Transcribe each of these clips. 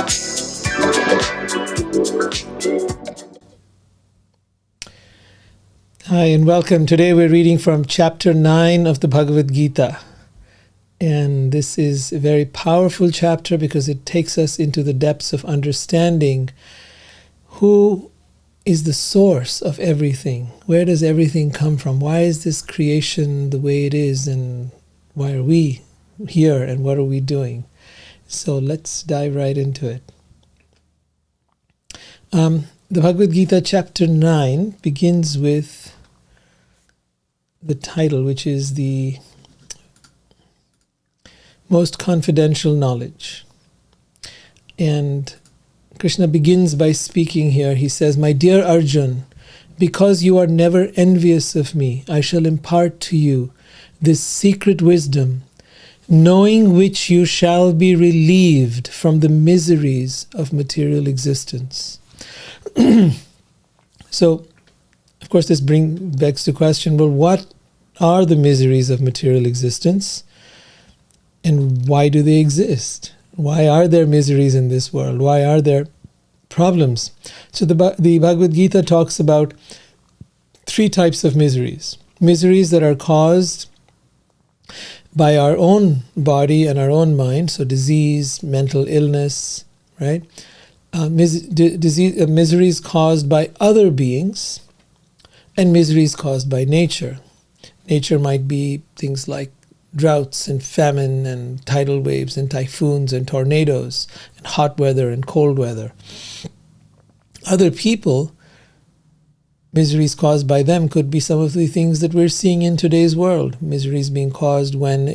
Hi and welcome. Today we're reading from chapter 9 of the Bhagavad Gita. And this is a very powerful chapter because it takes us into the depths of understanding who is the source of everything. Where does everything come from? Why is this creation the way it is? And why are we here? And what are we doing? So let's dive right into it. The Bhagavad Gita chapter 9 begins with the title, which is the most confidential knowledge. And Krishna begins by speaking here. He says, "My dear Arjun, because you are never envious of me, I shall impart to you this secret wisdom, knowing which you shall be relieved from the miseries of material existence." So, of course, this begs the question, well, what are the miseries of material existence? And why do they exist? Why are there miseries in this world? Why are there problems? So the Bhagavad Gita talks about three types of miseries. Miseries that are caused by our own body and our own mind, so disease, mental illness, right? Miseries caused by other beings, and miseries caused by nature. Nature might be things like droughts and famine and tidal waves and typhoons and tornadoes and hot weather and cold weather. Other people, miseries caused by them could be some of the things that we're seeing in today's world. Miseries being caused when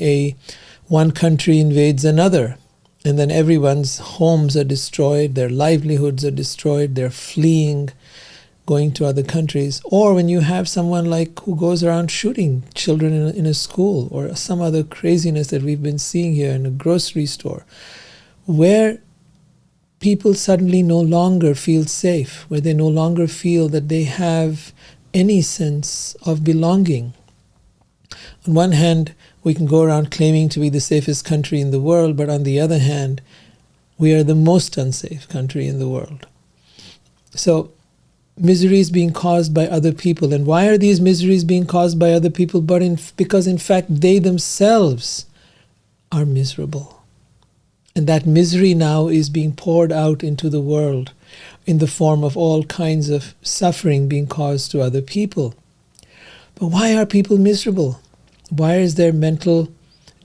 one country invades another, and then everyone's homes are destroyed, their livelihoods are destroyed, they're fleeing, going to other countries. Or when you have someone like who goes around shooting children in a school, or some other craziness that we've been seeing here in a grocery store, where people suddenly no longer feel safe, where they no longer feel that they have any sense of belonging. On one hand, we can go around claiming to be the safest country in the world, but on the other hand, we are the most unsafe country in the world. So, miseries being caused by other people. And why are these miseries being caused by other people? Because in fact they themselves are miserable. And that misery now is being poured out into the world in the form of all kinds of suffering being caused to other people. But why are people miserable? Why is there mental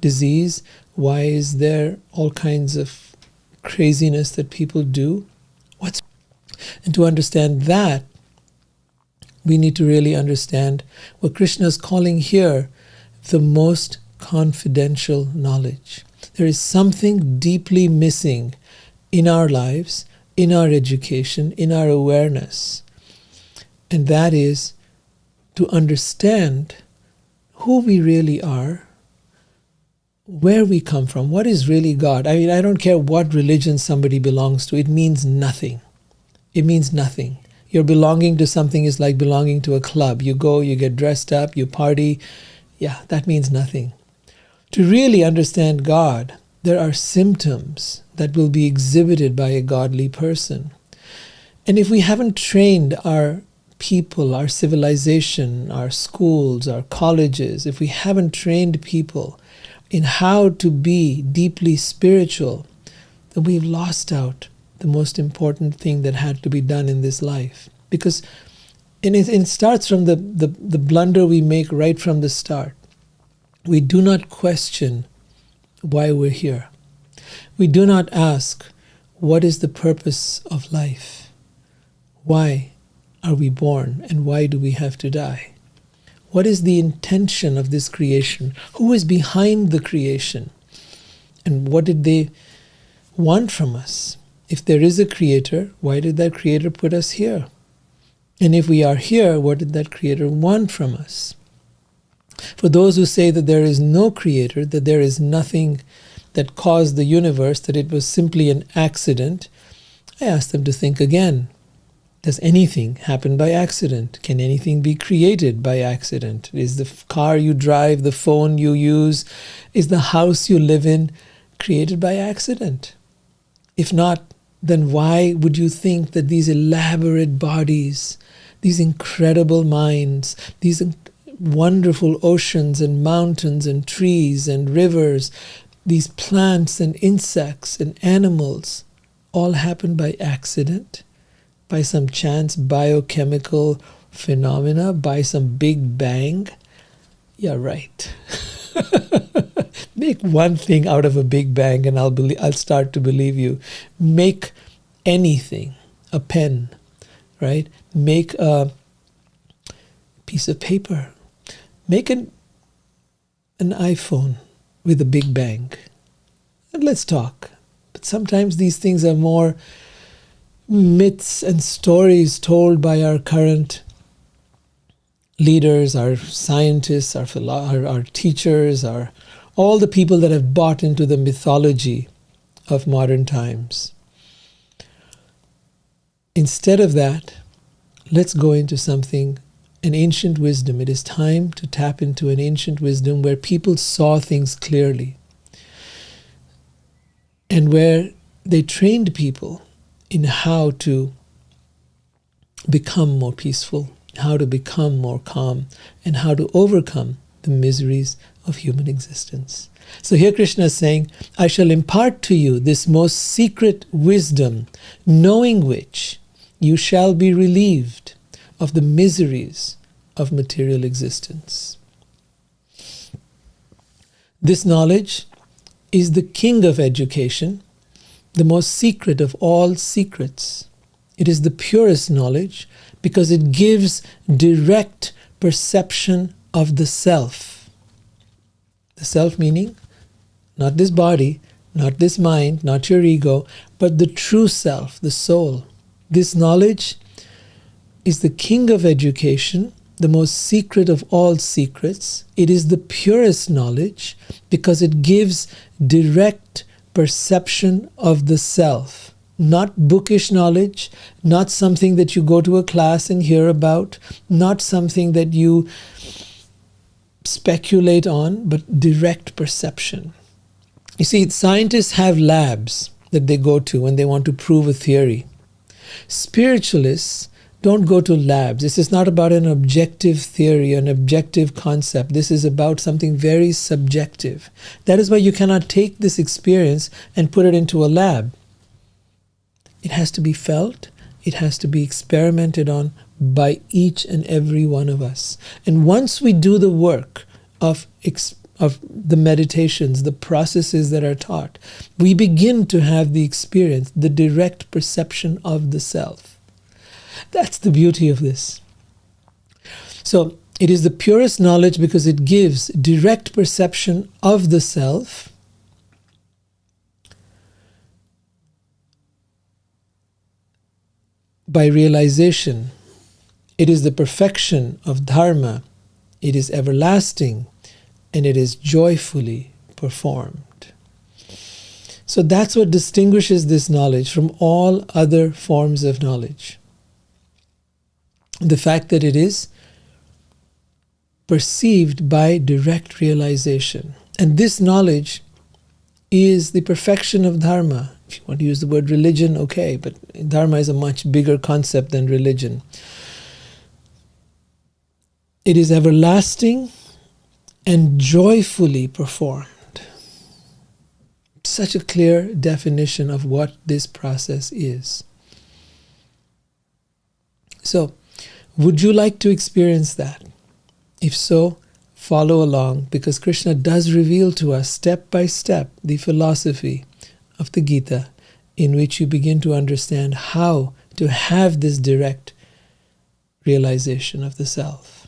disease? Why is there all kinds of craziness that people do? And to understand that, we need to really understand what Krishna is calling here the most confidential knowledge. There is something deeply missing in our lives, in our education, in our awareness. And that is to understand who we really are, where we come from, what is really God. I mean, I don't care what religion somebody belongs to, it means nothing. It means nothing. Your belonging to something is like belonging to a club. You go, you get dressed up, you party. Yeah, that means nothing. To really understand God, there are symptoms that will be exhibited by a godly person. And if we haven't trained our people, our civilization, our schools, our colleges, if we haven't trained people in how to be deeply spiritual, then we've lost out the most important thing that had to be done in this life. Because it starts from the blunder we make right from the start. We do not question why we're here. We do not ask, what is the purpose of life? Why are we born, and why do we have to die? What is the intention of this creation? Who is behind the creation? And what did they want from us? If there is a creator, why did that creator put us here? And if we are here, what did that creator want from us? For those who say that there is no creator, that there is nothing that caused the universe, that it was simply an accident, I ask them to think again. Does anything happen by accident? Can anything be created by accident? Is the car you drive, the phone you use, is the house you live in created by accident? If not, then why would you think that these elaborate bodies, these incredible minds, these wonderful oceans and mountains and trees and rivers, these plants and insects and animals, all happen by accident, by some chance biochemical phenomena, by some big bang? Yeah, right. Make one thing out of a big bang and I'll start to believe you. Make anything, a pen, right? Make a piece of paper. Make an iPhone with a big bang. And let's talk. But sometimes these things are more myths and stories told by our current leaders, our scientists, our teachers, all the people that have bought into the mythology of modern times. Instead of that, let's go into an ancient wisdom. It is time to tap into an ancient wisdom where people saw things clearly and where they trained people in how to become more peaceful, how to become more calm, and how to overcome the miseries of human existence. So here Krishna is saying, I shall impart to you this most secret wisdom, knowing which you shall be relieved of the miseries of material existence. This knowledge is the king of education, the most secret of all secrets. It is the purest knowledge because it gives direct perception of the self. The self meaning not this body, not this mind, not your ego, but the true self, the soul. This knowledge is the king of education, the most secret of all secrets. It is the purest knowledge because it gives direct perception of the self. Not bookish knowledge, not something that you go to a class and hear about, not something that you speculate on, but direct perception. You see, scientists have labs that they go to when they want to prove a theory. Spiritualists don't go to labs. This is not about an objective theory, an objective concept. This is about something very subjective. That is why you cannot take this experience and put it into a lab. It has to be felt. It has to be experimented on by each and every one of us. And once we do the work of the meditations, the processes that are taught, we begin to have the experience, the direct perception of the self. That's the beauty of this. So it is the purest knowledge because it gives direct perception of the self. By realization. It is the perfection of Dharma. It is everlasting and it is joyfully performed. So that's what distinguishes this knowledge from all other forms of knowledge. The fact that it is perceived by direct realization. And this knowledge is the perfection of Dharma. If you want to use the word religion, okay, but Dharma is a much bigger concept than religion. It is everlasting and joyfully performed. Such a clear definition of what this process is. So, would you like to experience that? If so, follow along, because Krishna does reveal to us step by step the philosophy of the Gita, in which you begin to understand how to have this direct realization of the self.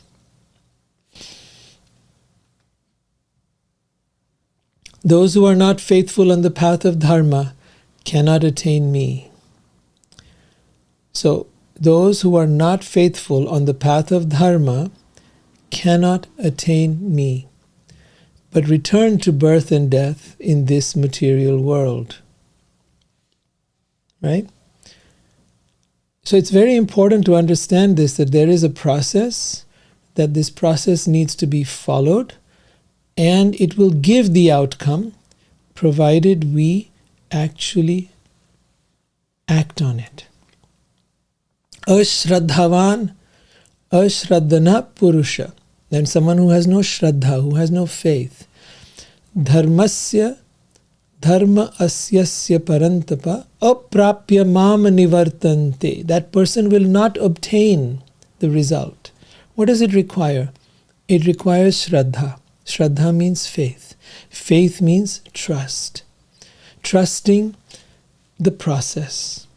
Those who are not faithful on the path of Dharma cannot attain me. So, those who are not faithful on the path of Dharma cannot attain me, but return to birth and death in this material world. Right? So it's very important to understand this, that there is a process, that this process needs to be followed, and it will give the outcome, provided we actually Act on it. Ashraddhavan, ashraddhana purusha. Then someone who has no shraddha, who has no faith. Dharmasya, dharma asyasya parantapa, aprapya mam nivartante. That person will not obtain the result. What does it require? It requires shraddha. Shraddha means faith. Faith means trust. Trusting the process.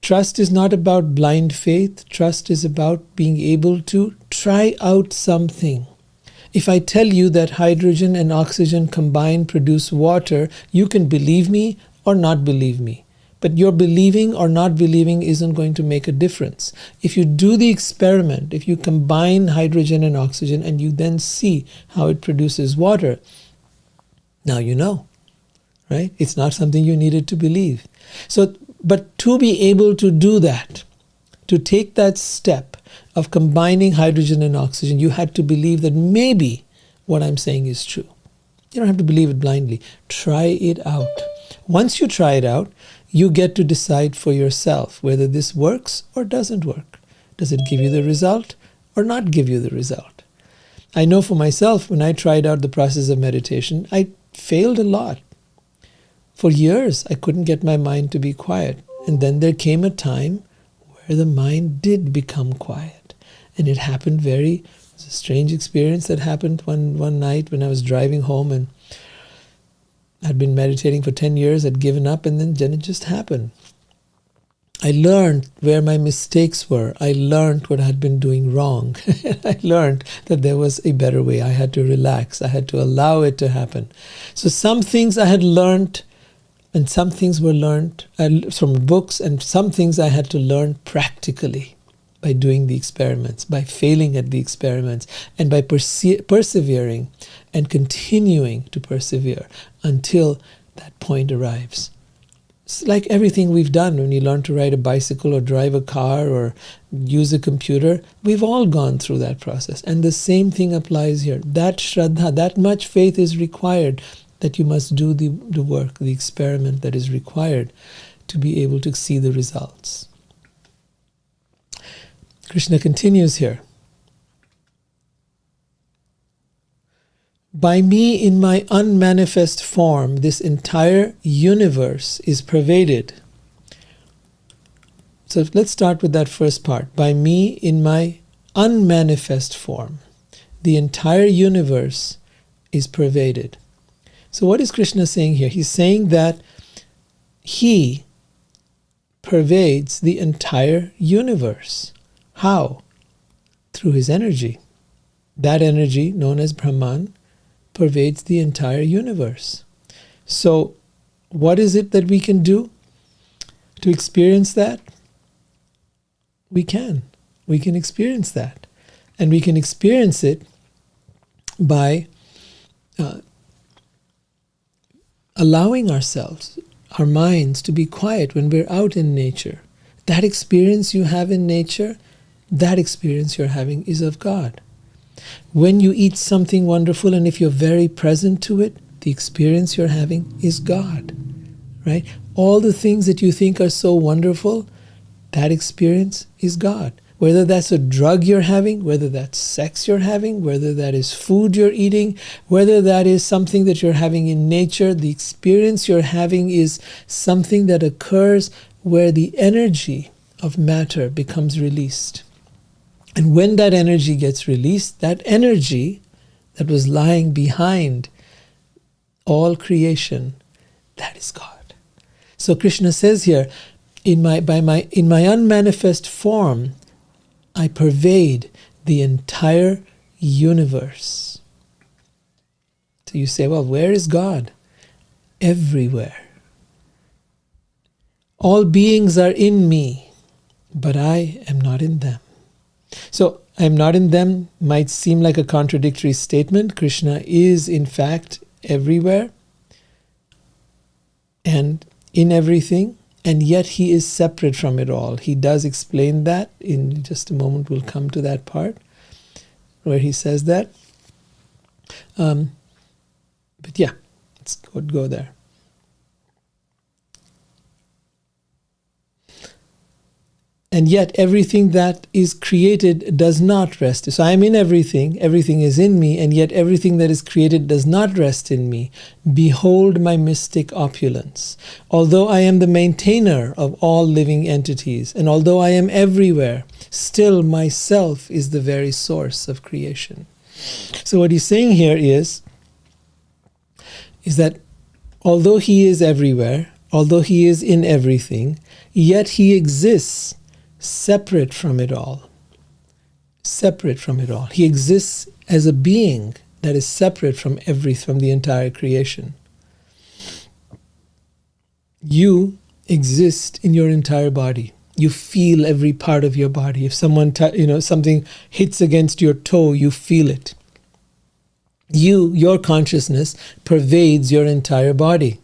Trust is not about blind faith. Trust is about being able to try out something. If I tell you that hydrogen and oxygen combined produce water, you can believe me or not believe me. But your believing or not believing isn't going to make a difference. If you do the experiment, if you combine hydrogen and oxygen and you then see how it produces water, now you know, right? It's not something you needed to believe. So, but to be able to do that, to take that step of combining hydrogen and oxygen, you had to believe that maybe what I'm saying is true. You don't have to believe it blindly. Try it out. Once you try it out, you get to decide for yourself whether this works or doesn't work. Does it give you the result or not give you the result? I know for myself, when I tried out the process of meditation, I failed a lot. For years, I couldn't get my mind to be quiet. And then there came a time where the mind did become quiet. And it happened it was a strange experience that happened one night when I was driving home, and I'd been meditating for 10 years, I'd given up, and then it just happened. I learned where my mistakes were. I learned what I had been doing wrong. I learned that there was a better way. I had to relax. I had to allow it to happen. So some things I had learned, and some things were learned from books, and some things I had to learn practically by doing the experiments, by failing at the experiments, and by persevering and continuing to persevere until that point arrives. It's like everything we've done when you learn to ride a bicycle or drive a car or use a computer. We've all gone through that process. And the same thing applies here. That shraddha, that much faith is required, that you must do the work, the experiment that is required to be able to see the results. Krishna continues here. By me in my unmanifest form, this entire universe is pervaded. So let's start with that first part. By me in my unmanifest form, the entire universe is pervaded. So what is Krishna saying here? He's saying that he pervades the entire universe. How? Through his energy. That energy, known as Brahman, pervades the entire universe. So what is it that we can do to experience that? We can experience that. And we can experience it by allowing ourselves, our minds, to be quiet when we're out in nature. That experience you have in nature, that experience you're having is of God. When you eat something wonderful, and if you're very present to it, the experience you're having is God, right? All the things that you think are so wonderful, that experience is God. Whether that's a drug you're having, whether that's sex you're having, whether that is food you're eating, whether that is something that you're having in nature, the experience you're having is something that occurs where the energy of matter becomes released. And when that energy gets released, that energy that was lying behind all creation, that is God. So Krishna says here, in my unmanifest form, I pervade the entire universe. So you say, well, where is God? Everywhere. All beings are in me, but I am not in them. So, I am not in them might seem like a contradictory statement. Krishna is, in fact, everywhere and in everything, and yet he is separate from it all. He does explain that. In just a moment, we'll come to that part where he says that. But yeah, let's go there. and yet everything that is created does not rest. So I am in everything, everything is in me, and yet everything that is created does not rest in me. Behold my mystic opulence. Although I am the maintainer of all living entities, and although I am everywhere, still myself is the very source of creation. So what he's saying here is that although he is everywhere, although he is in everything, yet he exists separate from it all. Separate from it all. He exists as a being that is separate from the entire creation. You exist in your entire body. You feel every part of your body. If someone, something hits against your toe, you feel it. Your consciousness pervades your entire body.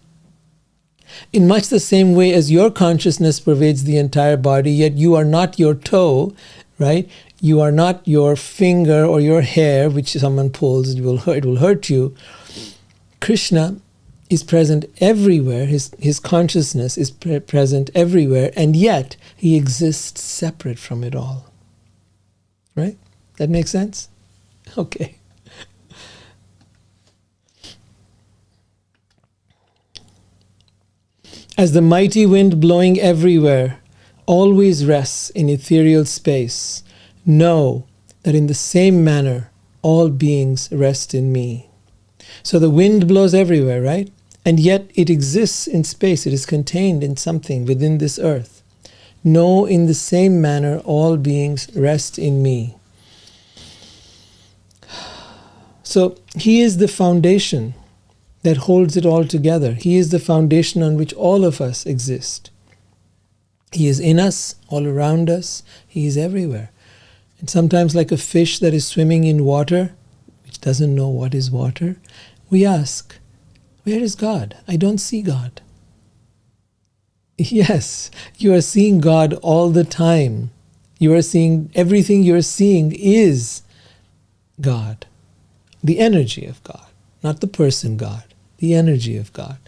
In much the same way as your consciousness pervades the entire body, yet you are not your toe, right? You are not your finger or your hair, which someone pulls, it will hurt you. Krishna is present everywhere. His consciousness is present everywhere, and yet he exists separate from it all. Right? That makes sense? Okay. As the mighty wind blowing everywhere always rests in ethereal space, know that in the same manner all beings rest in me. So the wind blows everywhere, right? And yet it exists in space. It is contained in something within this earth. Know in the same manner all beings rest in me. So he is the foundation that holds it all together. He is the foundation on which all of us exist. He is in us, all around us. He is everywhere. And sometimes, like a fish that is swimming in water, which doesn't know what is water, we ask, where is God? I don't see God. Yes, you are seeing God all the time. You are seeing, everything you are seeing is God. The energy of God, not the person God. The energy of God.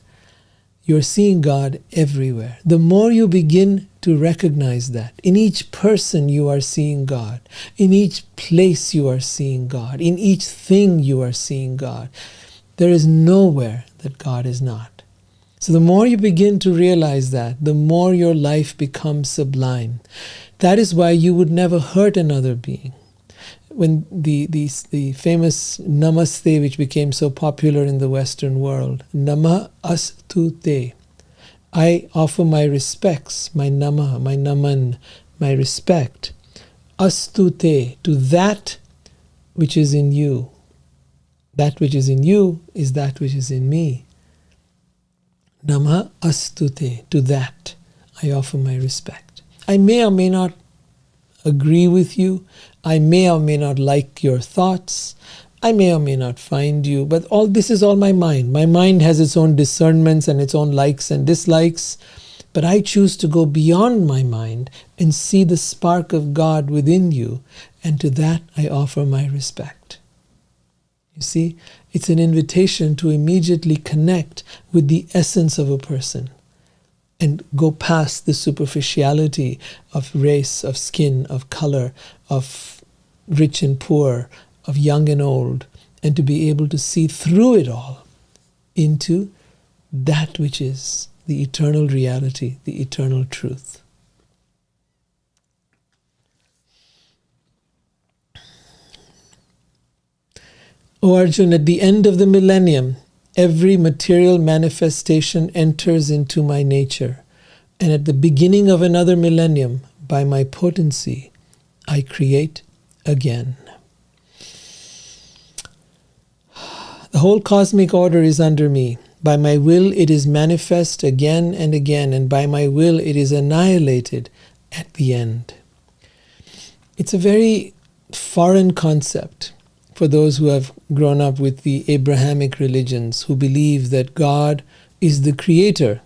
You're seeing God everywhere. The more you begin to recognize that, in each person you are seeing God, in each place you are seeing God, in each thing you are seeing God, there is nowhere that God is not. So the more you begin to realize that, the more your life becomes sublime. That is why you would never hurt another being. When the famous namaste, which became so popular in the Western world, nama astu te, I offer my respects, my nama, my naman, my respect, astu te, to that which is in you. That which is in you is that which is in me. Nama astu te, to that I offer my respect. I may or may not agree with you. I may or may not like your thoughts. I may or may not find you, but all this is all my mind. My mind has its own discernments and its own likes and dislikes, but I choose to go beyond my mind and see the spark of God within you, and to that I offer my respect. You see, it's an invitation to immediately connect with the essence of a person and go past the superficiality of race, of skin, of color, of rich and poor, of young and old, and to be able to see through it all into that which is the eternal reality, the eternal truth. O Arjun, at the end of the millennium, every material manifestation enters into my nature, and at the beginning of another millennium, by my potency, I create again. The whole cosmic order is under me. By my will it is manifest again and again, and by my will it is annihilated at the end. It's a very foreign concept for those who have grown up with the Abrahamic religions, who believe that God is the creator.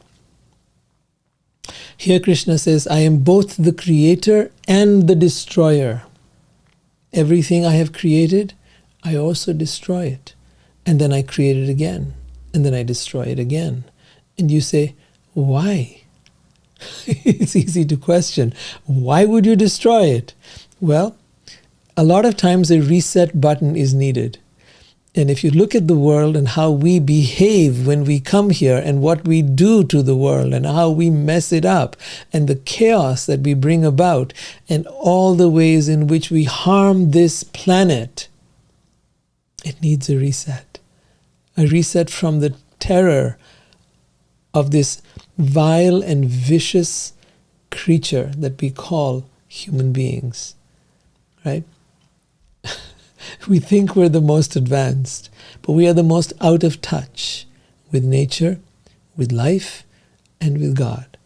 Here Krishna says, I am both the creator and the destroyer. Everything I have created, I also destroy it. And then I create it again. And then I destroy it again. And you say, why? It's easy to question. Why would you destroy it? Well, a lot of times a reset button is needed. And if you look at the world and how we behave when we come here and what we do to the world and how we mess it up and the chaos that we bring about and all the ways in which we harm this planet, it needs a reset. A reset from the terror of this vile and vicious creature that we call human beings, right? We think we're the most advanced, but we are the most out of touch with nature, with life, and with God,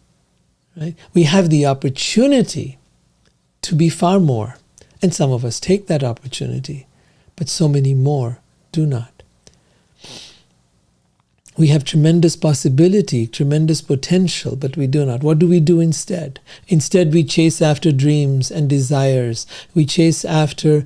right? We have the opportunity to be far more, and some of us take that opportunity, but so many more do not. We have tremendous possibility, tremendous potential, but we do not. What do we do instead? Instead, we chase after dreams and desires. We chase after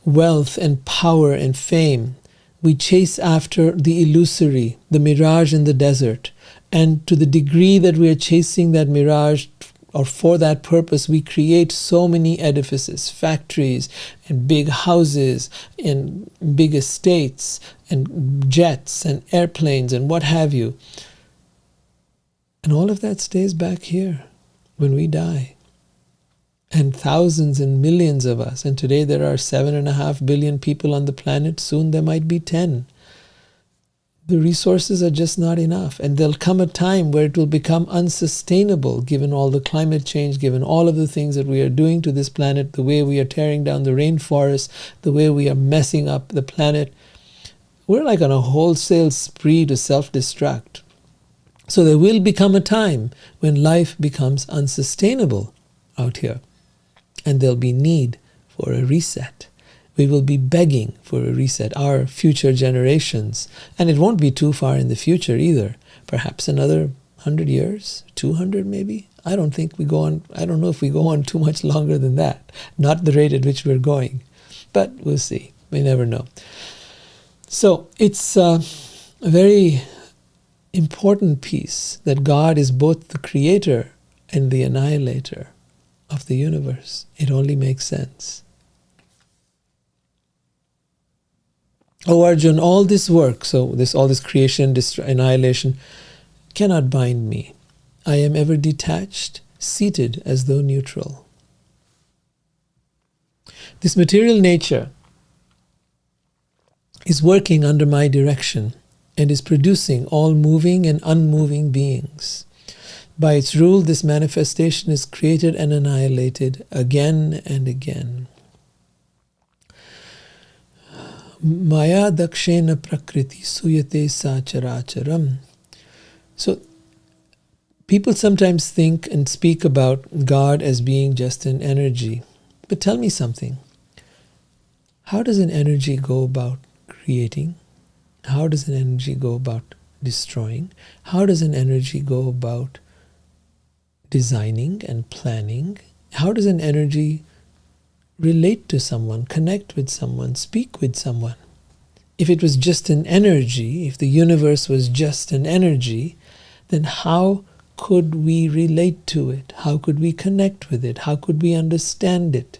wealth and power and fame. We chase after the illusory, the mirage in the desert. And to the degree that we are chasing that mirage, or for that purpose, we create so many edifices, factories, and big houses, and big estates, and jets, and airplanes, and what have you. And all of that stays back here when we die. And thousands and millions of us, and today there are 7.5 billion people on the planet, soon there might be 10. The resources are just not enough, and there'll come a time where it will become unsustainable given all the climate change, given all of the things that we are doing to this planet, the way we are tearing down the rainforest, the way we are messing up the planet. We're like on a wholesale spree to self-destruct. So there will become a time when life becomes unsustainable out here. And there'll be need for a reset. We will be begging for a reset, our future generations. And it won't be too far in the future either. Perhaps another 100 years, 200 maybe. I don't know if we go on too much longer than that. Not the rate at which we're going. But we'll see. We never know. So it's a very important piece that God is both the creator and the annihilator of the universe. It only makes sense. Oh Arjun, all this work, all this creation, annihilation, cannot bind me. I am ever detached, seated as though neutral. This material nature is working under my direction and is producing all moving and unmoving beings. By its rule, this manifestation is created and annihilated again and again. Maya dakshena prakriti suyate sacharacharam. So, people sometimes think and speak about God as being just an energy. But tell me something. How does an energy go about creating? How does an energy go about destroying? How does an energy go about designing and planning? How does an energy relate to someone, connect with someone, speak with someone? If it was just an energy, if the universe was just an energy, then how could we relate to it? How could we connect with it? How could we understand it?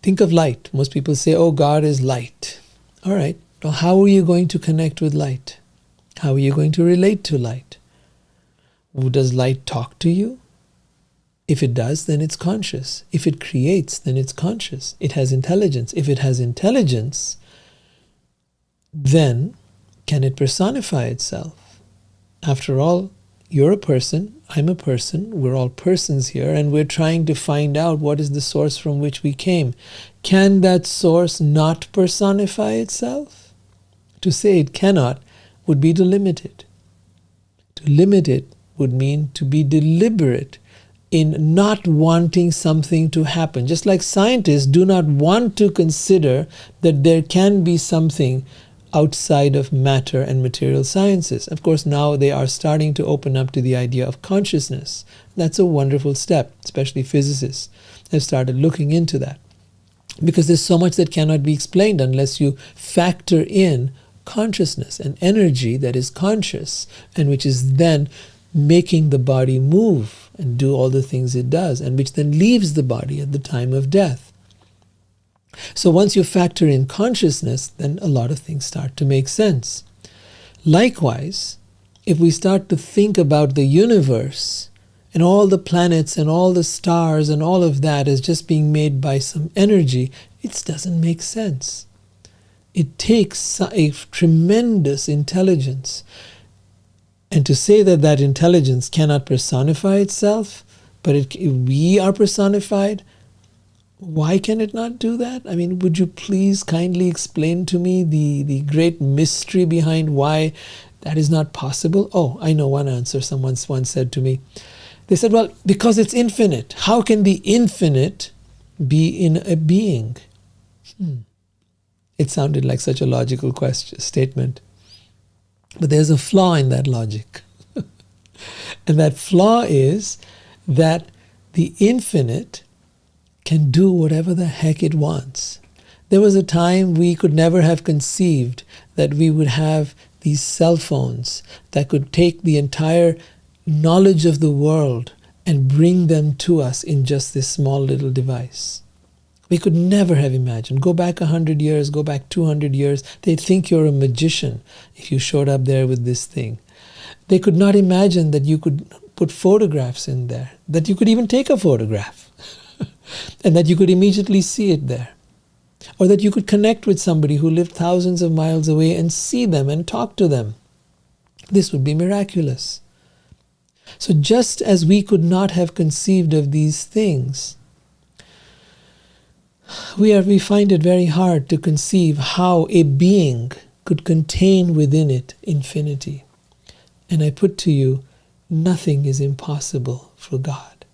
Think of light. Most people say, oh, God is light. All right. Well, how are you going to connect with light? How are you going to relate to light? Does light talk to you? If it does, then it's conscious. If it creates, then it's conscious. It has intelligence. If it has intelligence, then can it personify itself? After all, you're a person, I'm a person, we're all persons here, and we're trying to find out what is the source from which we came. Can that source not personify itself? To say it cannot would be to limit it. To limit it would mean to be deliberate in not wanting something to happen. Just like scientists do not want to consider that there can be something outside of matter and material sciences. Of course, now they are starting to open up to the idea of consciousness. That's a wonderful step, especially physicists have started looking into that. Because there's so much that cannot be explained unless you factor in consciousness and energy that is conscious and which is then making the body move and do all the things it does, and which then leaves the body at the time of death. So once you factor in consciousness, then a lot of things start to make sense. Likewise, if we start to think about the universe and all the planets and all the stars and all of that as just being made by some energy, it doesn't make sense. It takes a tremendous intelligence. And to say that that intelligence cannot personify itself, but we are personified, why can it not do that? I mean, would you please kindly explain to me the great mystery behind why that is not possible? Oh, I know one answer. Someone once said to me, they said, well, because it's infinite. How can the infinite be in a being? It sounded like such a logical statement. But there's a flaw in that logic. And that flaw is that the infinite can do whatever the heck it wants. There was a time we could never have conceived that we would have these cell phones that could take the entire knowledge of the world and bring them to us in just this small little device. We could never have imagined. Go back 100 years, go back 200 years. They'd think you're a magician if you showed up there with this thing. They could not imagine that you could put photographs in there, that you could even take a photograph and that you could immediately see it there. Or that you could connect with somebody who lived thousands of miles away and see them and talk to them. This would be miraculous. So just as we could not have conceived of these things, we find it very hard to conceive how a being could contain within it infinity. And I put to you, nothing is impossible for God.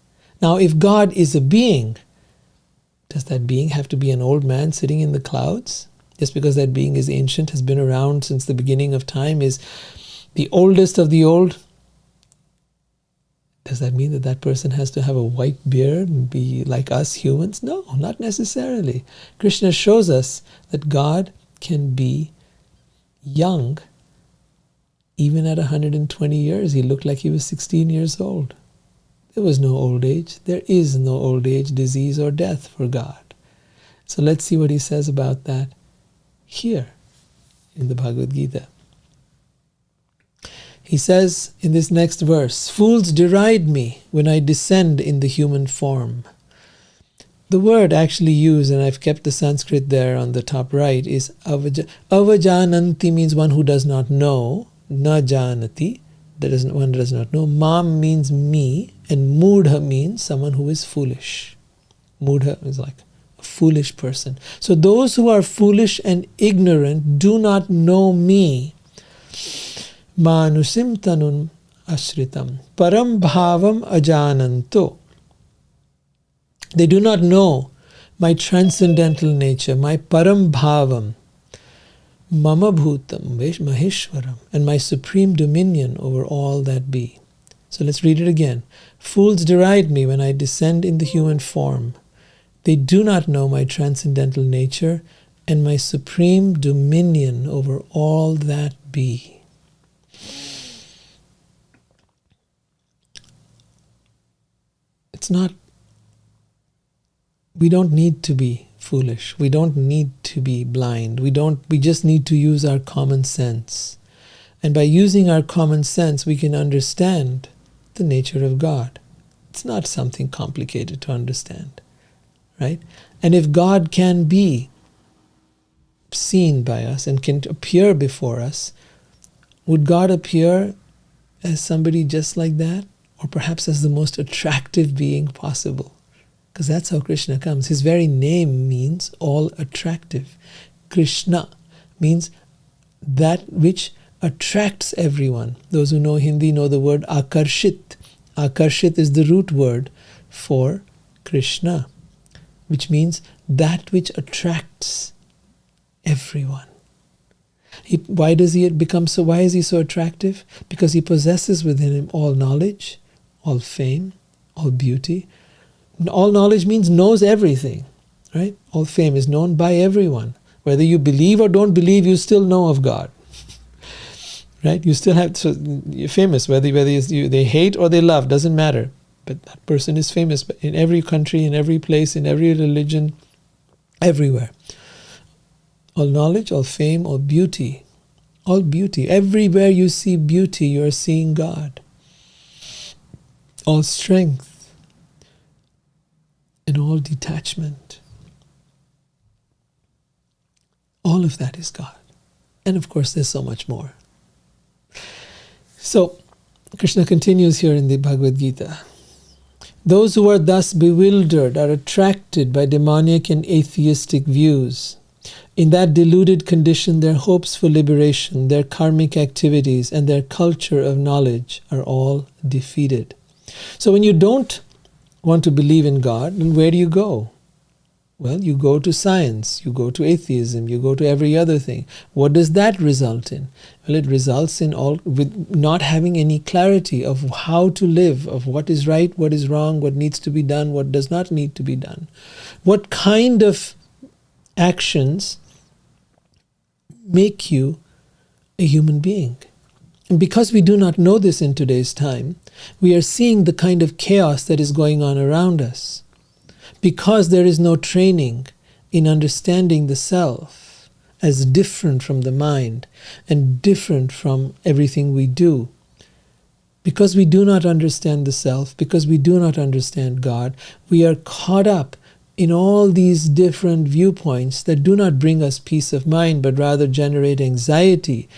Now, if God is a being, does that being have to be an old man sitting in the clouds? Just because that being is ancient, has been around since the beginning of time, is the oldest of the old, does that mean that that person has to have a white beard and be like us humans? No, not necessarily. Krishna shows us that God can be young. Even at 120 years, he looked like he was 16 years old. There was no old age. There is no old age, disease, or death for God. So let's see what he says about that here in the Bhagavad Gita. He says in this next verse, fools deride me when I descend in the human form. The word actually used, and I've kept the Sanskrit there on the top right, is avajananti, means one who does not know. Na janati, one does not know. Mam means me, and mudha means someone who is foolish. Mudha is like a foolish person. So those who are foolish and ignorant do not know me. Manusim tanun ashritam param bhavam ajananto. They do not know my transcendental nature, my param bhavam, mama bhutam maheshwaram, and my supreme dominion over all that be. So let's read it again. Fools deride me when I descend in the human form. They do not know my transcendental nature and my supreme dominion over all that be. We don't need to be foolish. We don't need to be blind. We just need to use our common sense. And by using our common sense, we can understand the nature of God. It's not something complicated to understand, right? And if God can be seen by us and can appear before us, would God appear as somebody just like that? Or perhaps as the most attractive being possible? Because that's how Krishna comes. His very name means all attractive. Krishna means that which attracts everyone. Those who know Hindi know the word akarshit. Akarshit is the root word for Krishna, which means that which attracts everyone. Why is he so attractive? Because he possesses within him all knowledge, all fame, all beauty. All knowledge means knows everything, right? All fame is known by everyone. Whether you believe or don't believe, you still know of God, right? You still have, so you're famous, whether they hate or they love, doesn't matter. But that person is famous in every country, in every place, in every religion, everywhere. All knowledge, all fame, all beauty. All beauty. Everywhere you see beauty, you are seeing God. All strength and all detachment. All of that is God. And of course, there's so much more. So, Krishna continues here in the Bhagavad Gita. Those who are thus bewildered are attracted by demonic and atheistic views. In that deluded condition, their hopes for liberation, their karmic activities, and their culture of knowledge are all defeated. So when you don't want to believe in God, then where do you go? Well, you go to science, you go to atheism, you go to every other thing. What does that result in? Well, it results in with not having any clarity of how to live, of what is right, what is wrong, what needs to be done, what does not need to be done. What kind of actions make you a human being? And because we do not know this in today's time, we are seeing the kind of chaos that is going on around us. Because there is no training in understanding the self as different from the mind and different from everything we do. Because we do not understand the self, because we do not understand God, we are caught up in all these different viewpoints that do not bring us peace of mind, but rather generate anxiety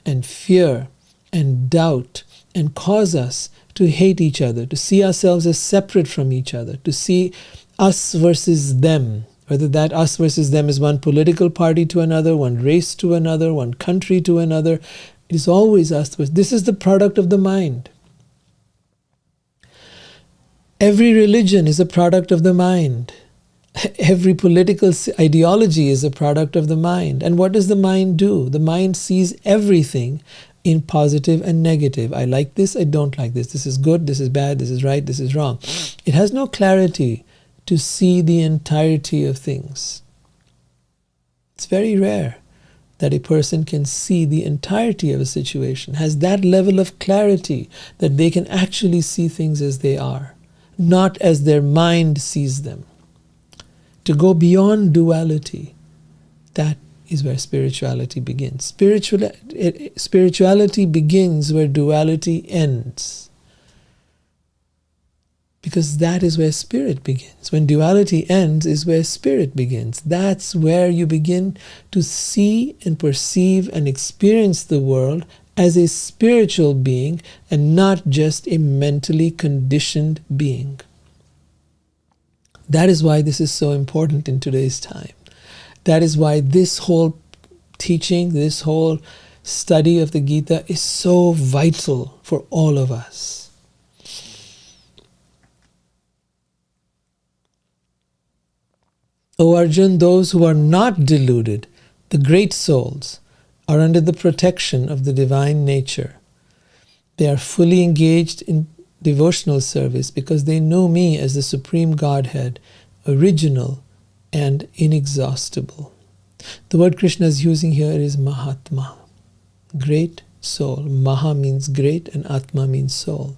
and fear and doubt and cause us to hate each other, to see ourselves as separate from each other, to see us versus them, whether that us versus them is one political party to another, one race to another, one country to another. It is always us versus. This is the product of the mind. Every religion is a product of the mind. Every political ideology is a product of the mind. And what does the mind do? The mind sees everything in positive and negative. I like this, I don't like this. This is good, this is bad, this is right, this is wrong. It has no clarity to see the entirety of things. It's very rare that a person can see the entirety of a situation, has that level of clarity that they can actually see things as they are, not as their mind sees them. To go beyond duality, that is where spirituality begins. Spirituality begins where duality ends. Because that is where spirit begins. When duality ends is where spirit begins. That's where you begin to see and perceive and experience the world as a spiritual being and not just a mentally conditioned being. That is why this is so important in today's time. That is why this whole teaching, this whole study of the Gita is so vital for all of us. O Arjun, those who are not deluded, the great souls, are under the protection of the divine nature. They are fully engaged in devotional service because they know me as the Supreme Godhead, original and inexhaustible. The word Krishna is using here is Mahatma, great soul. Maha means great and Atma means soul.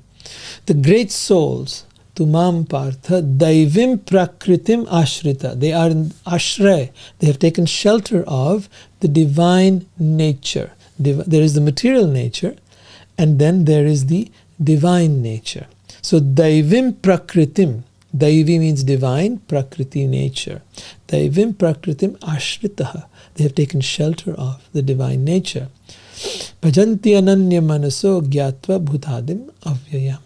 The great souls, Tumam Partha, Daivim Prakritim Ashrita. They are in Ashray. They have taken shelter of the divine nature. There is the material nature, and then there is the divine nature. So Daivim Prakritim. Daivi means divine, Prakriti nature. Daivim Prakritim Ashritaha. They have taken shelter of the divine nature. Bhajanti Ananya Manaso Gyatva Bhutadim Avyayam.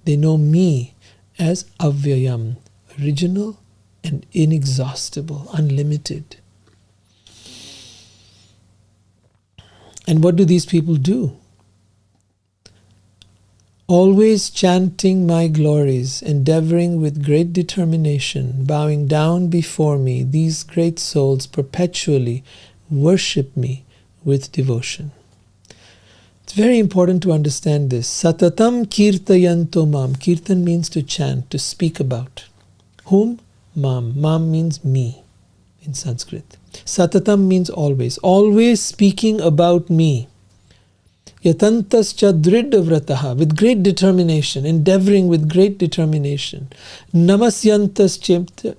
They know me as Avyayam, original and inexhaustible, unlimited. And what do these people do? Always chanting my glories, endeavoring with great determination, bowing down before me, these great souls perpetually worship me with devotion. It's very important to understand this. Satatam kirtayanto mam. Kirtan means to chant, to speak about. Whom? Mam. Mam means me in Sanskrit. Satatam means always. Always speaking about me. Yatantascha dridvrataha, with great determination, endeavoring with great determination. Namasyantas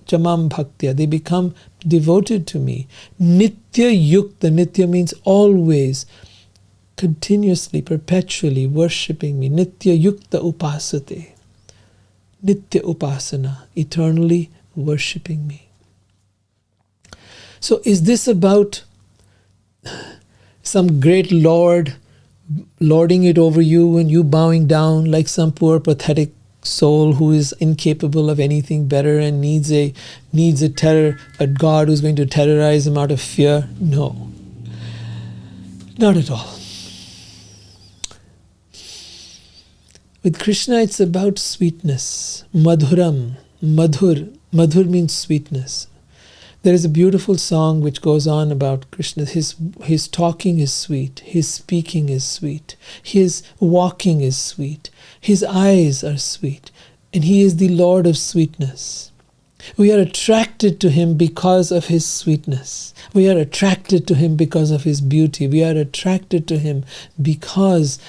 chamam bhaktya, they become devoted to me. Nitya yukta, nitya means always, continuously, perpetually worshipping me. Nitya yukta upasate, nitya upasana, eternally worshipping me. So is this about some great lord lording it over you and you bowing down like some poor pathetic soul who is incapable of anything better and needs a God who's going to terrorize him out of fear? No, not at all. With Krishna, it's about sweetness. Madhuram, madhur means sweetness. There is a beautiful song which goes on about Krishna. His talking is sweet. His speaking is sweet. His walking is sweet. His eyes are sweet. And he is the Lord of sweetness. We are attracted to him because of his sweetness. We are attracted to him because of his beauty. We are attracted to him because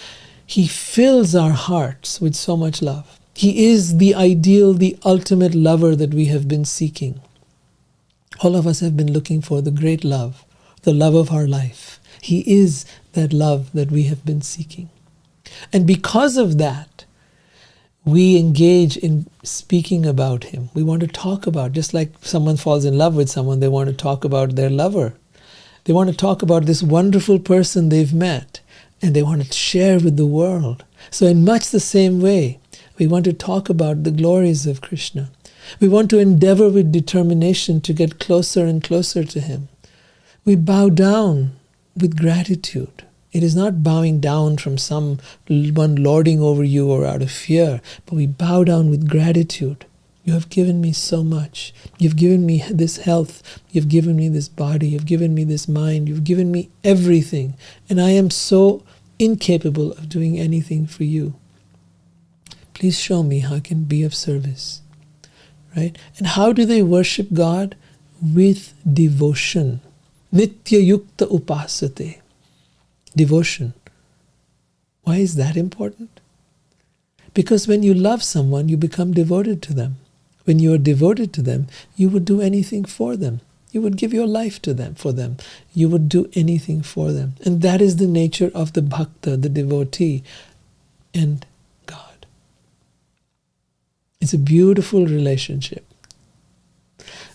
he fills our hearts with so much love. He is the ideal, the ultimate lover that we have been seeking. All of us have been looking for the great love, the love of our life. He is that love that we have been seeking. And because of that, we engage in speaking about him. We want to talk about, just like someone falls in love with someone, they want to talk about their lover. They want to talk about this wonderful person they've met, and they want to share with the world. So in much the same way, we want to talk about the glories of Krishna. We want to endeavor with determination to get closer and closer to him. We bow down with gratitude. It is not bowing down from someone lording over you or out of fear, but we bow down with gratitude. You have given me so much. You've given me this health. You've given me this body. You've given me this mind. You've given me everything. And I am so incapable of doing anything for you. Please show me how I can be of service. Right? And how do they worship God? With devotion. Nitya yukta upasate. Devotion. Why is that important? Because when you love someone, you become devoted to them. When you are devoted to them, you would do anything for them. You would give your life to them, for them. You would do anything for them. And that is the nature of the bhakta, the devotee, and God. It's a beautiful relationship.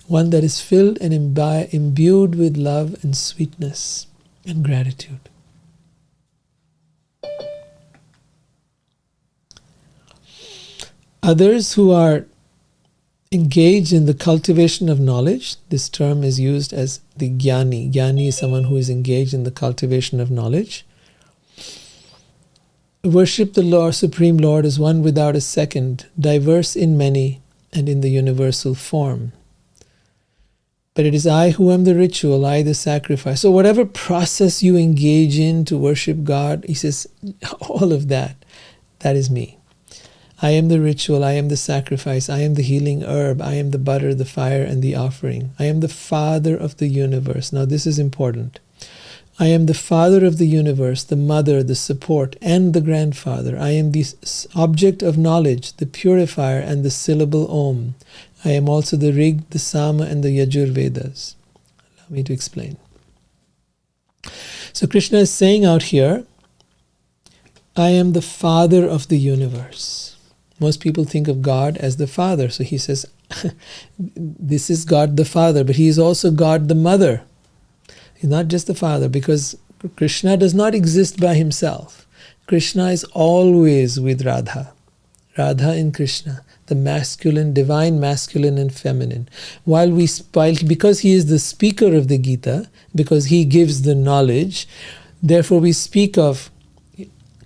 One that is filled and imbued with love and sweetness and gratitude. Others who are engaged in the cultivation of knowledge, this term is used as the Gyani. Gyani is someone who is engaged in the cultivation of knowledge. Worship the Lord, Supreme Lord, as one without a second, diverse in many and in the universal form. But it is I who am the ritual, I the sacrifice. So whatever process you engage in to worship God, he says, all of that, that is me. I am the ritual, I am the sacrifice, I am the healing herb, I am the butter, the fire, and the offering. I am the Father of the universe. Now this is important. I am the Father of the universe, the mother, the support, and the grandfather. I am the object of knowledge, the purifier, and the syllable Om. I am also the Rig, the Sama, and the Yajur Vedas. Allow me to explain. So Krishna is saying out here, I am the Father of the universe. Most people think of God as the Father. So he says, this is God the Father, but he is also God the Mother. He's not just the Father, because Krishna does not exist by himself. Krishna is always with Radha. Radha and Krishna, the masculine, divine masculine and feminine. Because he is the speaker of the Gita, because he gives the knowledge, therefore we speak of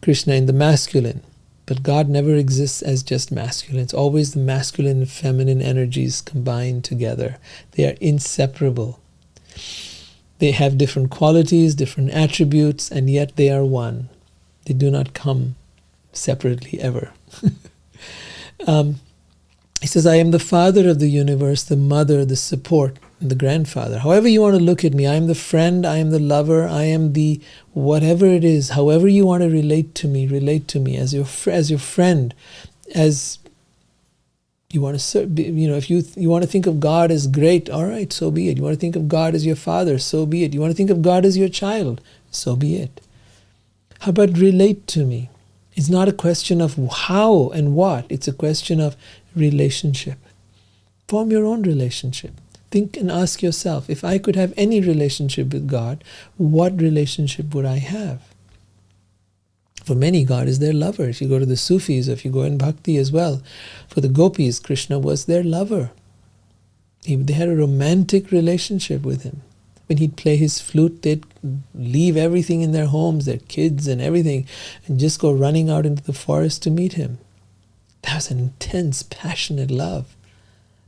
Krishna in the masculine. But God never exists as just masculine. It's always the masculine and feminine energies combined together. They are inseparable. They have different qualities, different attributes, and yet they are one. They do not come separately ever. He says, I am the Father of the universe, the mother, the support, the grandfather. However you want to look at me, I am the friend, I am the lover, I am the whatever it is. However you want to relate to me as your friend, as you want to serve. If you want to think of God as great, all right, so be it. You want to think of God as your father, so be it. You want to think of God as your child, so be it. How about relate to me? It's not a question of how and what. It's a question of relationship. Form your own relationship. Think and ask yourself, if I could have any relationship with God, what relationship would I have? For many, God is their lover. If you go to the Sufis, if you go in Bhakti as well, for the Gopis, Krishna was their lover. They had a romantic relationship with him. When he'd play his flute, they'd leave everything in their homes, their kids and everything, and just go running out into the forest to meet him. That was an intense, passionate love.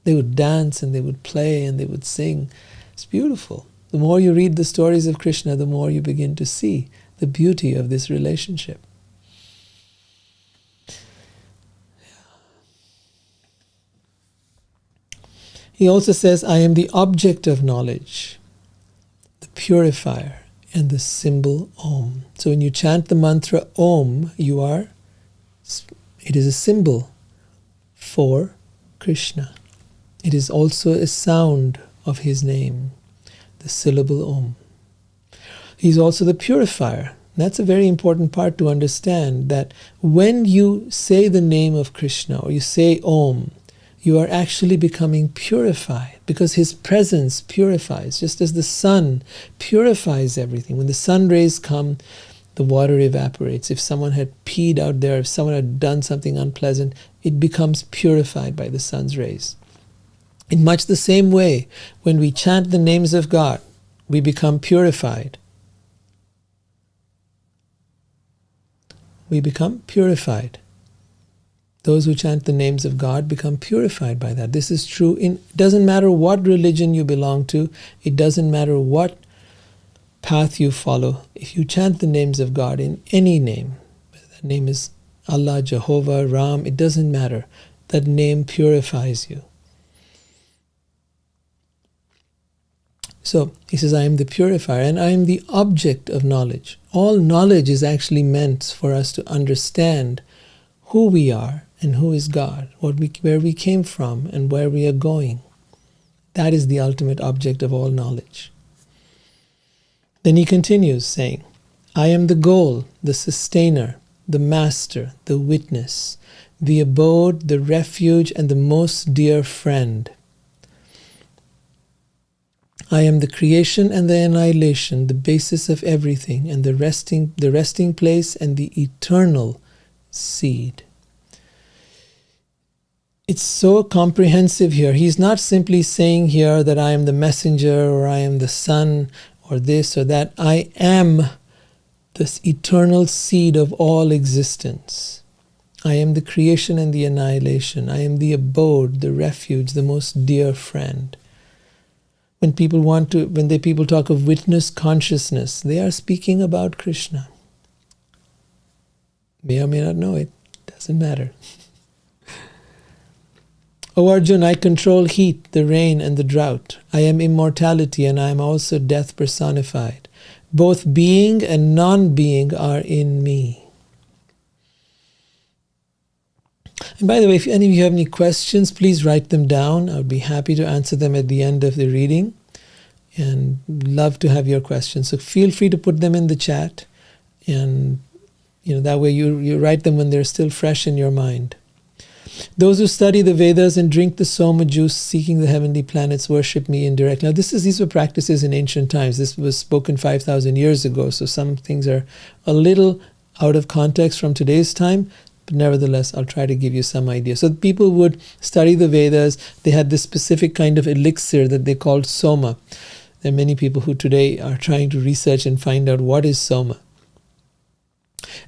They would dance and they would play and they would sing. It's beautiful. The more you read the stories of Krishna, the more you begin to see the beauty of this relationship. He also says, I am the object of knowledge, the purifier, and the symbol Om. So when you chant the mantra Om, it is a symbol for Krishna. It is also a sound of his name, the syllable Om. He's also the purifier. That's a very important part to understand, that when you say the name of Krishna or you say Om, you are actually becoming purified, because his presence purifies, just as the sun purifies everything. When the sun rays come, the water evaporates. If someone had peed out there, if someone had done something unpleasant, it becomes purified by the sun's rays. In much the same way, when we chant the names of God, we become purified. We become purified. Those who chant the names of God become purified by that. This is true. It doesn't matter what religion you belong to. It doesn't matter what path you follow. If you chant the names of God in any name, whether that name is Allah, Jehovah, Ram, it doesn't matter. That name purifies you. So he says, I am the purifier and I am the object of knowledge. All knowledge is actually meant for us to understand who we are and who is God, where we came from and where we are going. That is the ultimate object of all knowledge. Then he continues saying, I am the goal, the sustainer, the master, the witness, the abode, the refuge, and the most dear friend. I am the creation and the annihilation, the basis of everything, and the resting place and the eternal seed. It's so comprehensive here. He's not simply saying here that I am the messenger or I am the son or this or that. I am this eternal seed of all existence. I am the creation and the annihilation. I am the abode, the refuge, the most dear friend. When people talk of witness consciousness, they are speaking about Krishna. May or may not know it. Doesn't matter. O Arjun, I control heat, the rain, and the drought. I am immortality, and I am also death personified. Both being and non-being are in me. And by the way, if any of you have any questions, please write them down. I would be happy to answer them at the end of the reading. And love to have your questions. So feel free to put them in the chat. And that way you write them when they're still fresh in your mind. Those who study the Vedas and drink the Soma juice, seeking the heavenly planets, worship me indirectly. Now these were practices in ancient times. This was spoken 5,000 years ago. So some things are a little out of context from today's time. But nevertheless, I'll try to give you some idea. So people would study the Vedas. They had this specific kind of elixir that they called Soma. There are many people who today are trying to research and find out what is Soma.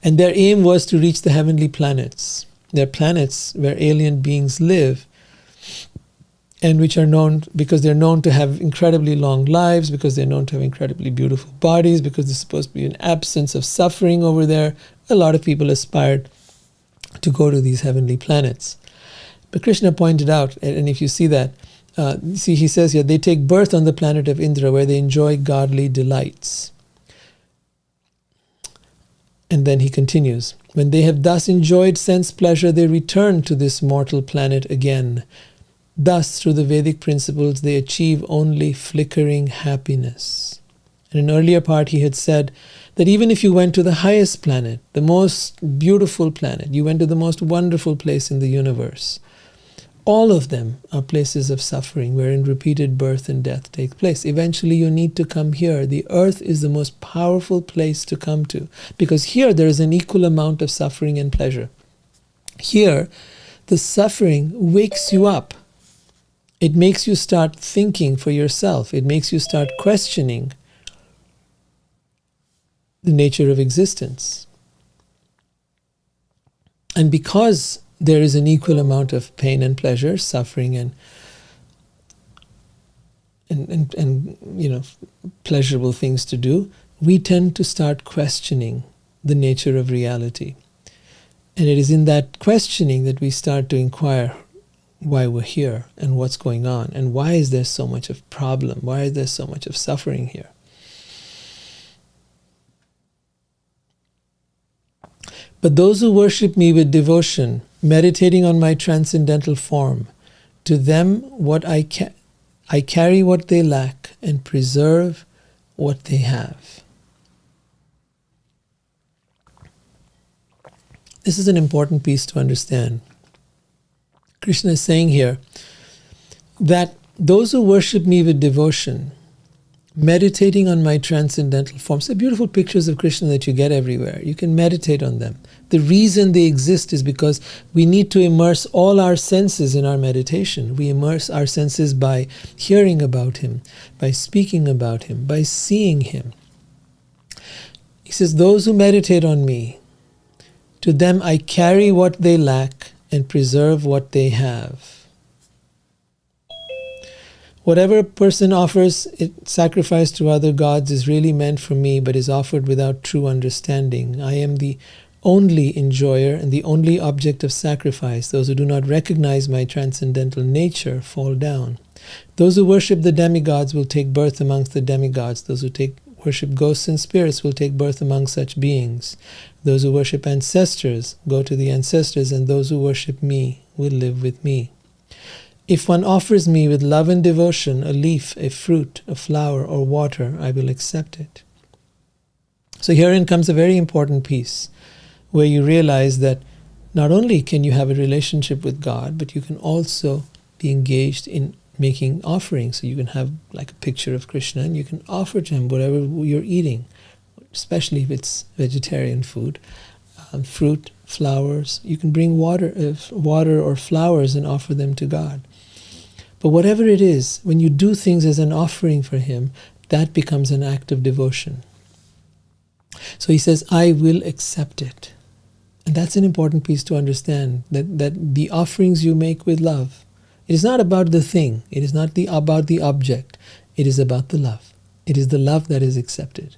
And their aim was to reach the heavenly planets. They're planets where alien beings live, and which are known because they're known to have incredibly long lives, because they're known to have incredibly beautiful bodies, because there's supposed to be an absence of suffering over there. A lot of people aspired to go to these heavenly planets. But Krishna pointed out, and if you see that, See, he says here, they take birth on the planet of Indra where they enjoy godly delights. And then he continues, when they have thus enjoyed sense pleasure, they return to this mortal planet again. Thus, through the Vedic principles, they achieve only flickering happiness. In an earlier part, he had said that even if you went to the highest planet, the most beautiful planet, you went to the most wonderful place in the universe, all of them are places of suffering wherein repeated birth and death take place. Eventually you need to come here. The earth is the most powerful place to come to because here there is an equal amount of suffering and pleasure. Here, the suffering wakes you up. It makes you start thinking for yourself. It makes you start questioning the nature of existence. And because there is an equal amount of pain and pleasure, suffering and pleasurable things to do, we tend to start questioning the nature of reality. And it is in that questioning that we start to inquire why we're here and what's going on and why is there so much of problem, why is there so much of suffering here. But those who worship me with devotion, meditating on my transcendental form, to them what I carry what they lack and preserve what they have. This is an important piece to understand. Krishna is saying here that those who worship me with devotion, meditating on my transcendental forms, they're beautiful pictures of Krishna that you get everywhere. You can meditate on them. The reason they exist is because we need to immerse all our senses in our meditation. We immerse our senses by hearing about Him, by speaking about Him, by seeing Him. He says, those who meditate on me, to them I carry what they lack and preserve what they have. Whatever a person offers sacrifice to other gods is really meant for me, but is offered without true understanding. I am the only enjoyer and the only object of sacrifice. Those who do not recognize my transcendental nature fall down. Those who worship the demigods will take birth amongst the demigods. Those who worship ghosts and spirits will take birth among such beings. Those who worship ancestors go to the ancestors, and those who worship me will live with me. If one offers me with love and devotion a leaf, a fruit, a flower, or water, I will accept it. So herein comes a very important piece where you realize that not only can you have a relationship with God, but you can also be engaged in making offerings. So you can have like a picture of Krishna and you can offer to Him whatever you're eating, especially if it's vegetarian food, fruit, flowers. You can bring water or flowers and offer them to God. But whatever it is, when you do things as an offering for Him, that becomes an act of devotion. So he says, I will accept it. And that's an important piece to understand, that the offerings you make with love, it is not about the thing, it is not about the object, it is about the love. It is the love that is accepted.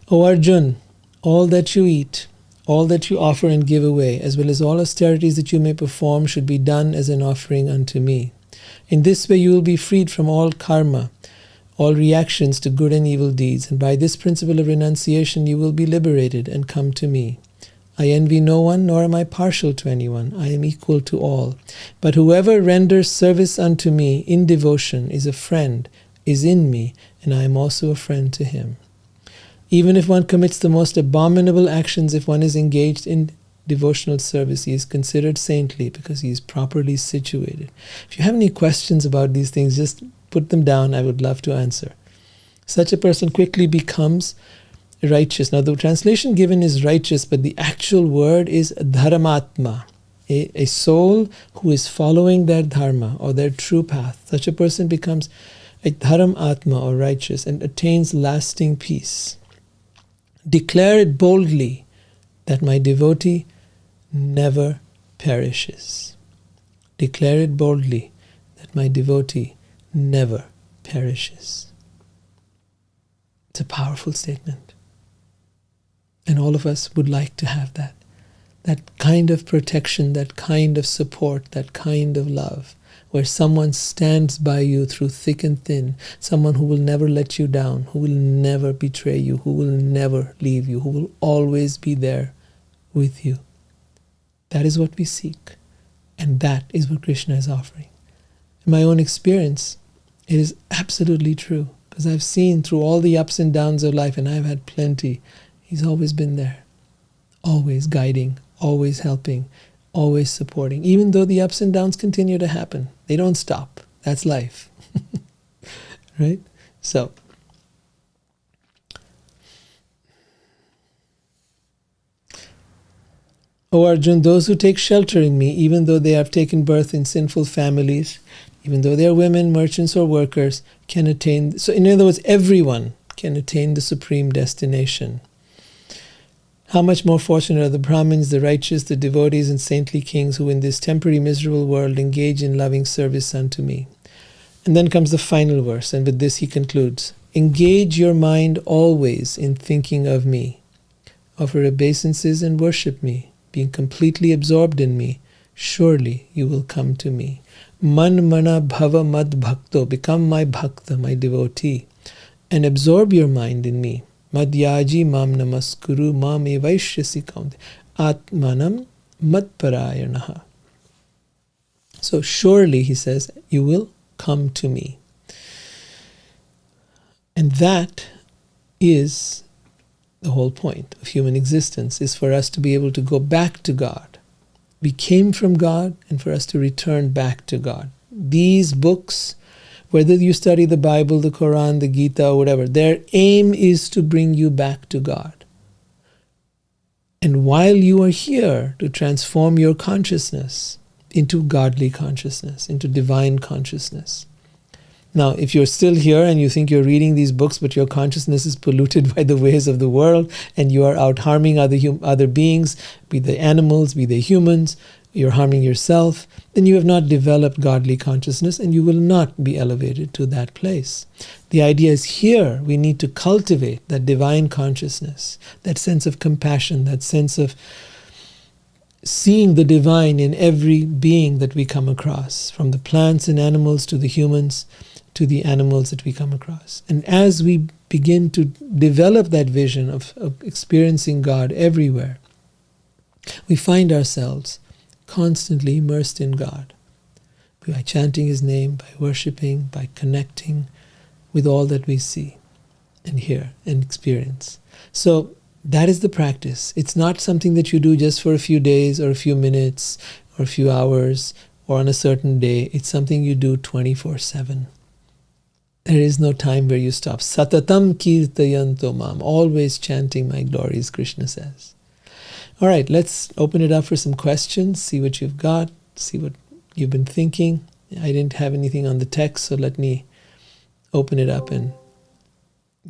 O Arjun, all that you eat, all that you offer and give away, as well as all austerities that you may perform, should be done as an offering unto me. In this way you will be freed from all karma, all reactions to good and evil deeds, and by this principle of renunciation you will be liberated and come to me. I envy no one, nor am I partial to anyone. I am equal to all. But whoever renders service unto me in devotion is a friend, is in me, and I am also a friend to him. Even if one commits the most abominable actions, if one is engaged in devotional service, he is considered saintly because he is properly situated. If you have any questions about these things, just put them down. I would love to answer. Such a person quickly becomes righteous. Now the translation given is righteous, but the actual word is dharmatma, a soul who is following their dharma or their true path. Such a person becomes a dharmatma or righteous and attains lasting peace. Declare it boldly that my devotee never perishes. Declare it boldly that my devotee never perishes. It's a powerful statement. And all of us would like to have that that kind of protection, that kind of support, that kind of love, where someone stands by you through thick and thin, someone who will never let you down, who will never betray you, who will never leave you, who will always be there with you. That is what we seek. And that is what Krishna is offering. In my own experience, it is absolutely true. Because I've seen through all the ups and downs of life, and I've had plenty, he's always been there. Always guiding, always helping, always supporting. Even though the ups and downs continue to happen. They don't stop. That's life. Right? So, O Arjun, those who take shelter in me, even though they have taken birth in sinful families, even though they are women, merchants, or workers, can attain. So, in other words, everyone can attain the supreme destination. How much more fortunate are the Brahmins, the righteous, the devotees, and saintly kings who in this temporary miserable world engage in loving service unto me. And then comes the final verse, and with this he concludes. Engage your mind always in thinking of me. Offer obeisances and worship me. Being completely absorbed in me, surely you will come to me. Man mana bhava mad bhakto, become my bhakta, my devotee, and absorb your mind in me. Madhyaji mam namaskuru mam evaishyasi kaunte atmanam matparayanaha. So surely, he says, you will come to me. And that is the whole point of human existence, is for us to be able to go back to God. We came from God, and for us to return back to God. These books, whether you study the Bible, the Quran, the Gita, or whatever, their aim is to bring you back to God. And while you are here, to transform your consciousness into godly consciousness, into divine consciousness. Now, if you're still here and you think you're reading these books, but your consciousness is polluted by the ways of the world, and you are out harming other beings, be they animals, be they humans, you're harming yourself, then you have not developed godly consciousness, and you will not be elevated to that place. The idea is here we need to cultivate that divine consciousness, that sense of compassion, that sense of seeing the divine in every being that we come across, from the plants and animals to the humans, to the animals that we come across. And as we begin to develop that vision of experiencing God everywhere, we find ourselves constantly immersed in God. By chanting His name, by worshipping, by connecting with all that we see and hear and experience. So that is the practice. It's not something that you do just for a few days or a few minutes or a few hours or on a certain day. It's something you do 24/7. There is no time where you stop. Satatam kirtayanto mam. Always chanting my glories, Krishna says. All right, let's open it up for some questions, see what you've got, see what you've been thinking. I didn't have anything on the text, so let me open it up and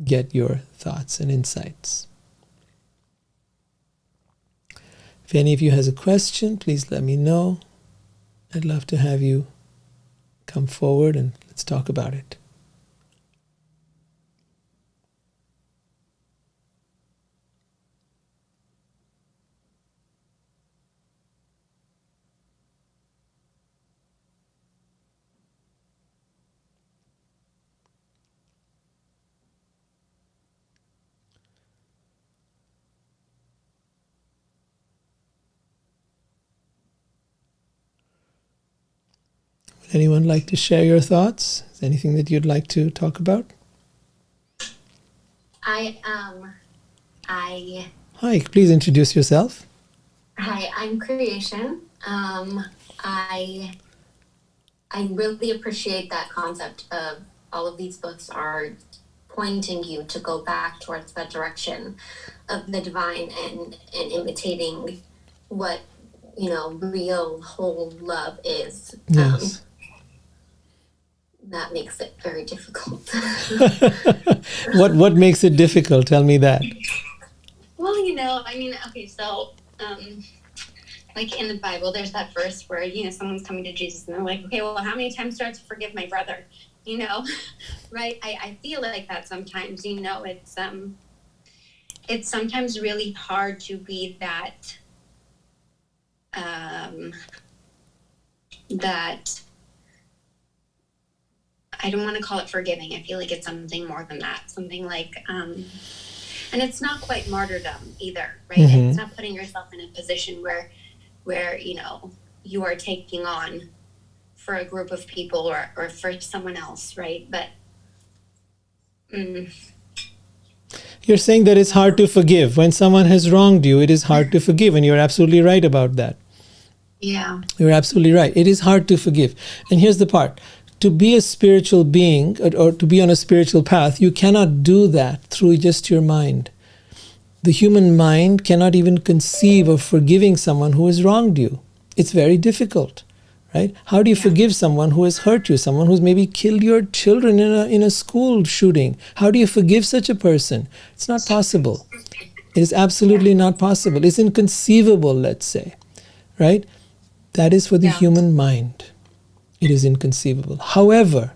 get your thoughts and insights. If any of you has a question, please let me know. I'd love to have you come forward and let's talk about it. Would anyone like to share your thoughts? Is there anything that you'd like to talk about? Hi, please introduce yourself. Hi, I'm Creation. I really appreciate that concept of all of these books are pointing you to go back towards that direction of the divine and imitating what, real whole love is. Yes. That makes it very difficult. What makes it difficult? Tell me that. Well, okay, so like in the Bible, there's that verse where, someone's coming to Jesus and they're like, okay, well, how many times do I have to forgive my brother? Right? I feel like that sometimes, it's sometimes really hard to be that that I don't want to call it forgiving. I feel like it's something more than that. Something like, and it's not quite martyrdom either, right? Mm-hmm. It's not putting yourself in a position where you are taking on for a group of people or for someone else, right? But you're saying that it's hard to forgive. When someone has wronged you, it is hard to forgive, and you're absolutely right about that. Yeah. You're absolutely right. It is hard to forgive. And here's the part. To be a spiritual being or to be on a spiritual path, you cannot do that through just your mind. The human mind cannot even conceive of forgiving someone who has wronged you. It's very difficult, right? How do you forgive someone who has hurt you, someone who's maybe killed your children in a school shooting? How do you forgive such a person? It's not possible. It is absolutely not possible. It's inconceivable, let's say, right? That is for the human mind. It is inconceivable. However,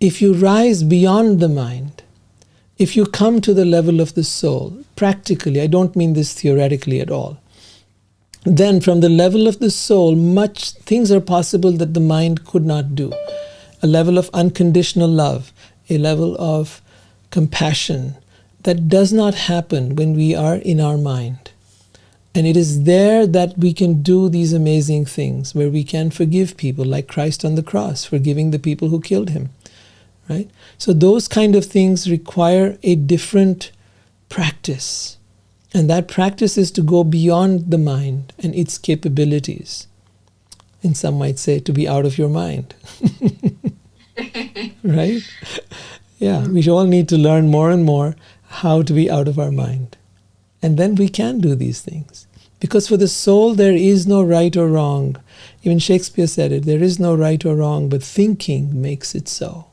if you rise beyond the mind, if you come to the level of the soul, practically, I don't mean this theoretically at all, then from the level of the soul, much things are possible that the mind could not do. A level of unconditional love, a level of compassion that does not happen when we are in our mind. And it is there that we can do these amazing things, where we can forgive people, like Christ on the cross, forgiving the people who killed him, right? So those kind of things require a different practice. And that practice is to go beyond the mind and its capabilities. And some might say to be out of your mind. Right? Yeah, we all need to learn more and more how to be out of our mind. And then we can do these things. Because for the soul, there is no right or wrong. Even Shakespeare said it, there is no right or wrong, but thinking makes it so.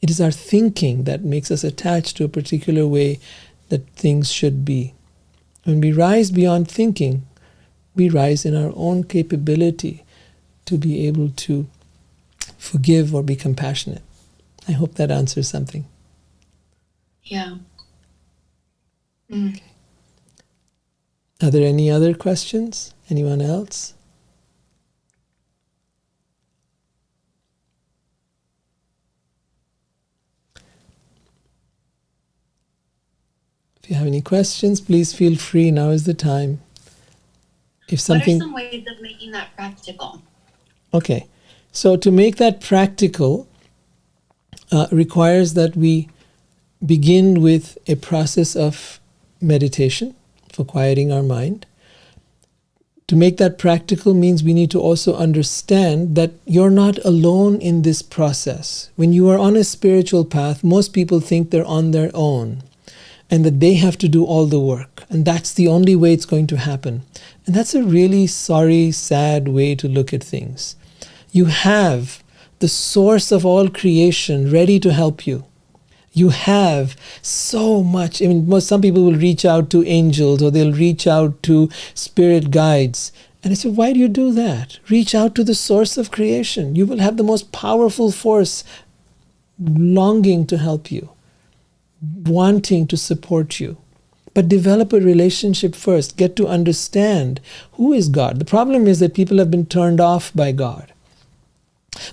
It is our thinking that makes us attached to a particular way that things should be. When we rise beyond thinking, we rise in our own capability to be able to forgive or be compassionate. I hope that answers something. Yeah. Okay. Are there any other questions? Anyone else? If you have any questions, please feel free. Now is the time. If something... What are some ways of making that practical? Okay. So to make that practical requires that we begin with a process of meditation for quieting our mind. To make that practical means we need to also understand that you're not alone in this process. When you are on a spiritual path, most people think they're on their own and that they have to do all the work. And that's the only way it's going to happen. And that's a really sorry, sad way to look at things. You have the source of all creation ready to help you. You have so much. I mean, some people will reach out to angels or they'll reach out to spirit guides. And I said, why do you do that? Reach out to the source of creation. You will have the most powerful force longing to help you, wanting to support you. But develop a relationship first. Get to understand who is God. The problem is that people have been turned off by God.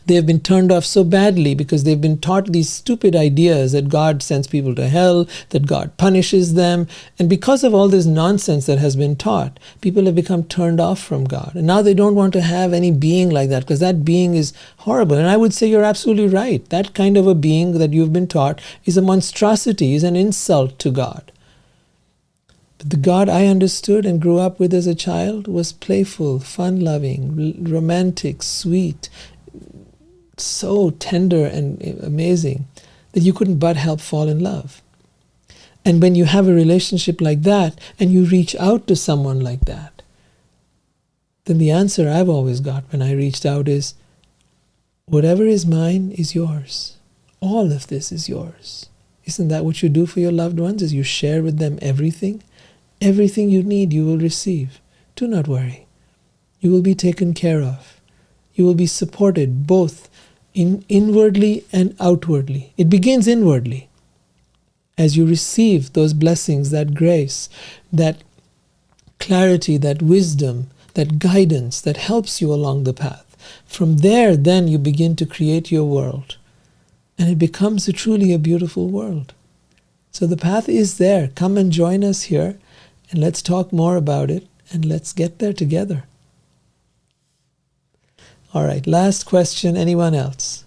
They have been turned off so badly because they've been taught these stupid ideas that God sends people to hell, that God punishes them. And because of all this nonsense that has been taught, people have become turned off from God. And now they don't want to have any being like that because that being is horrible. And I would say you're absolutely right. That kind of a being that you've been taught is a monstrosity, is an insult to God. But the God I understood and grew up with as a child was playful, fun-loving, romantic, sweet, so tender and amazing that you couldn't but help fall in love. And when you have a relationship like that and you reach out to someone like that, then the answer I've always got when I reached out is, whatever is mine is yours. All of this is yours. Isn't that what you do for your loved ones? Is you share with them everything? Everything you need you will receive. Do not worry. You will be taken care of. You will be supported both inwardly and outwardly. It begins inwardly. As you receive those blessings, that grace, that clarity, that wisdom, that guidance that helps you along the path. From there, then you begin to create your world, and it becomes truly a beautiful world. So the path is there. Come and join us here, and let's talk more about it, and let's get there together. All right, last question. Anyone else?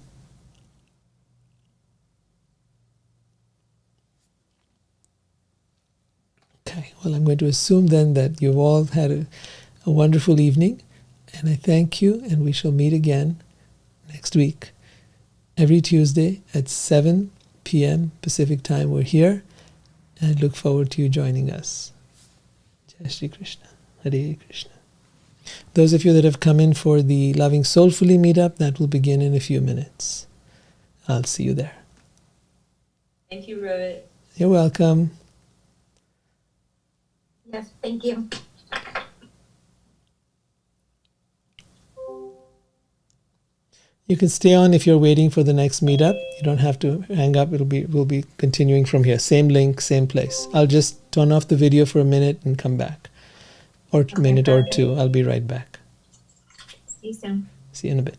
Okay, well, I'm going to assume then that you've all had a wonderful evening, and I thank you, and we shall meet again next week. Every Tuesday at 7 p.m. Pacific time, we're here, and I look forward to you joining us. Jai Shri Krishna. Hare Krishna. Those of you that have come in for the Loving Soulfully meetup, that will begin in a few minutes. I'll see you there. Thank you, Rohit. You're welcome. Yes, thank you. You can stay on if you're waiting for the next meetup. You don't have to hang up. We'll be continuing from here. Same link, same place. I'll just turn off the video for a minute and come back. Or a minute or two. I'll be right back. See you soon. See you in a bit.